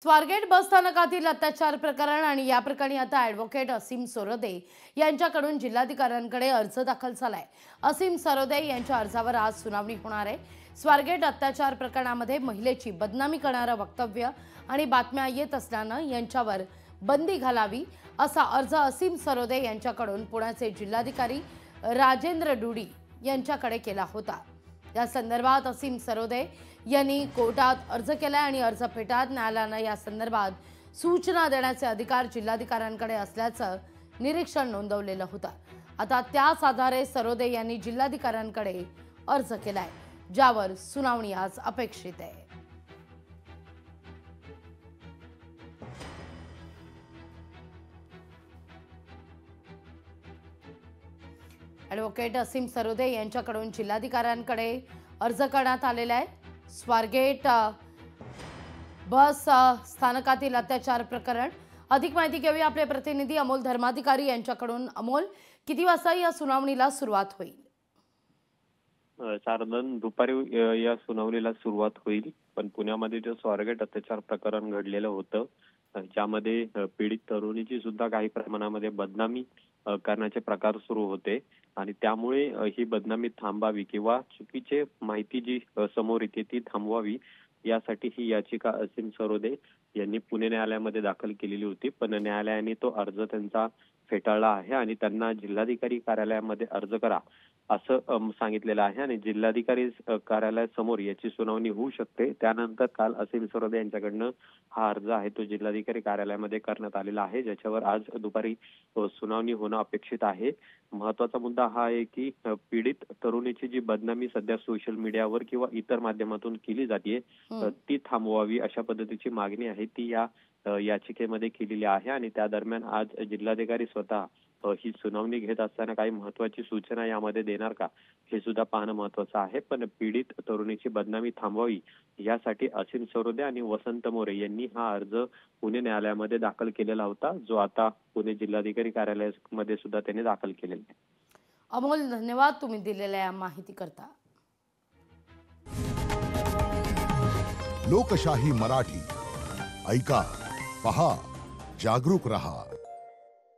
स्वारगेट बस स्थानकातील अत्याचार प्रकरण आणि या प्रकरणी आता ॲडव्होकेट असीम सरोदे यांच्याकडून जिल्हाधिकाऱ्यांकडे अर्ज दाखल झालाय। असीम सरोदे यांच्या अर्जावर आज सुनावणी होणार आहे। स्वारगेट अत्याचार प्रकरणामध्ये महिलेची बदनामी करणारं वक्तव्य आणि बातम्या येत असल्यानं यांच्यावर बंदी घालावी असा अर्ज असीम सरोदे यांच्याकडून पुण्याचे जिल्हाधिकारी राजेंद्र डुडी यांच्याकडे केला होता। या संदर्भात असीम सरोदे यांनी कोर्टात अर्ज केला आणि अर्ज फेटाळत न्यायालयाने या संदर्भात सूचना देण्याचे अधिकार जिल्हाधिकाऱ्यांकडे असल्याचं निरीक्षण नोंदवलेलं होतं। आता त्याच आधारे सरोदे यांनी जिल्हाधिकाऱ्यांकडे अर्ज केलाय, ज्यावर सुनावणी आज अपेक्षित आहे। ॲडव्होकेट असीम सरोदे यांच्याकडून जिल्हाधिकाऱ्यांकडे अर्ज करण्यात आलेला आहे। स्वारगेट बस स्थानकातील अत्याचार प्रकरण अधिक माहिती घेऊया आपले प्रतिनिधी अमोल धर्माधिकारी यांच्याकडून। अमोल, किती वाजता या सुनावणीला सुरुवात होईल? साधारण दुपारी या सुनावणीला सुरुवात होईल। पण पुण्यामध्ये जे स्वारगेट अत्याचार प्रकरण घडलेलं होतं, ज्यामध्ये पीडित तरुणीची सुद्धा काही प्रमाणामध्ये बदनामी करण्याचे प्रकार सुरू होते आणि त्यामुळे ही बदनामी थांबावी किंवा चुकीची माहिती जी समोर येते ती थांबवावी यासाठी ही याचिका असीम सरोदे यांनी पुणे न्यायालयामध्ये दाखल केलेली होती। पण न्यायालयाने तो अर्ज त्यांचा फेटाळला आहे आणि त्यांना जिल्हाधिकारी कार्यालयामध्ये अर्ज करा असं सांगितलेलं आहे आणि जिल्हाधिकारी कार्यालयासमोर याची सुनावणी होऊ शकते। त्यानंतर काल असीम सरोदे यांच्याकडनं हा अर्ज आहे तो जिल्हाधिकारी कार्यालयामध्ये करण्यात आलेला आहे, ज्याच्यावर आज दुपारी सुनावणी होणं अपेक्षित आहे। महत्त्वाचा मुद्दा हा आहे की पीडित तरुणीची जी बदनामी सध्या सोशल मीडियावर किंवा इतर माध्यमातून केली जाते ती थांबवावी अशा पद्धतीची मागणी आहे ती या याचिकेमध्ये केलेली आहे आणि त्या दरम्यान आज जिल्हाधिकारी स्वतः ही सुनावणी घेत असताना काही महत्त्वाची सूचना यामध्ये देणार का हे सुद्धा पाहणं महत्त्वाचं आहे। पण पीडित तरुणीची बदनामी थांबवावी यासाठी असीम सरोदे आणि वसंत मोरे यांनी हा अर्ज पुणे न्यायालयामध्ये दाखल केलेला होता, जो आता पुणे जिल्हाधिकारी कार्यालयामध्ये सुद्धा त्यांनी दाखल केलेला आहे। अमोल, धन्यवाद तुम्ही दिलेल्या या माहिती करता। लोकशाही मराठी ऐका, पहा, जागरूक रहा।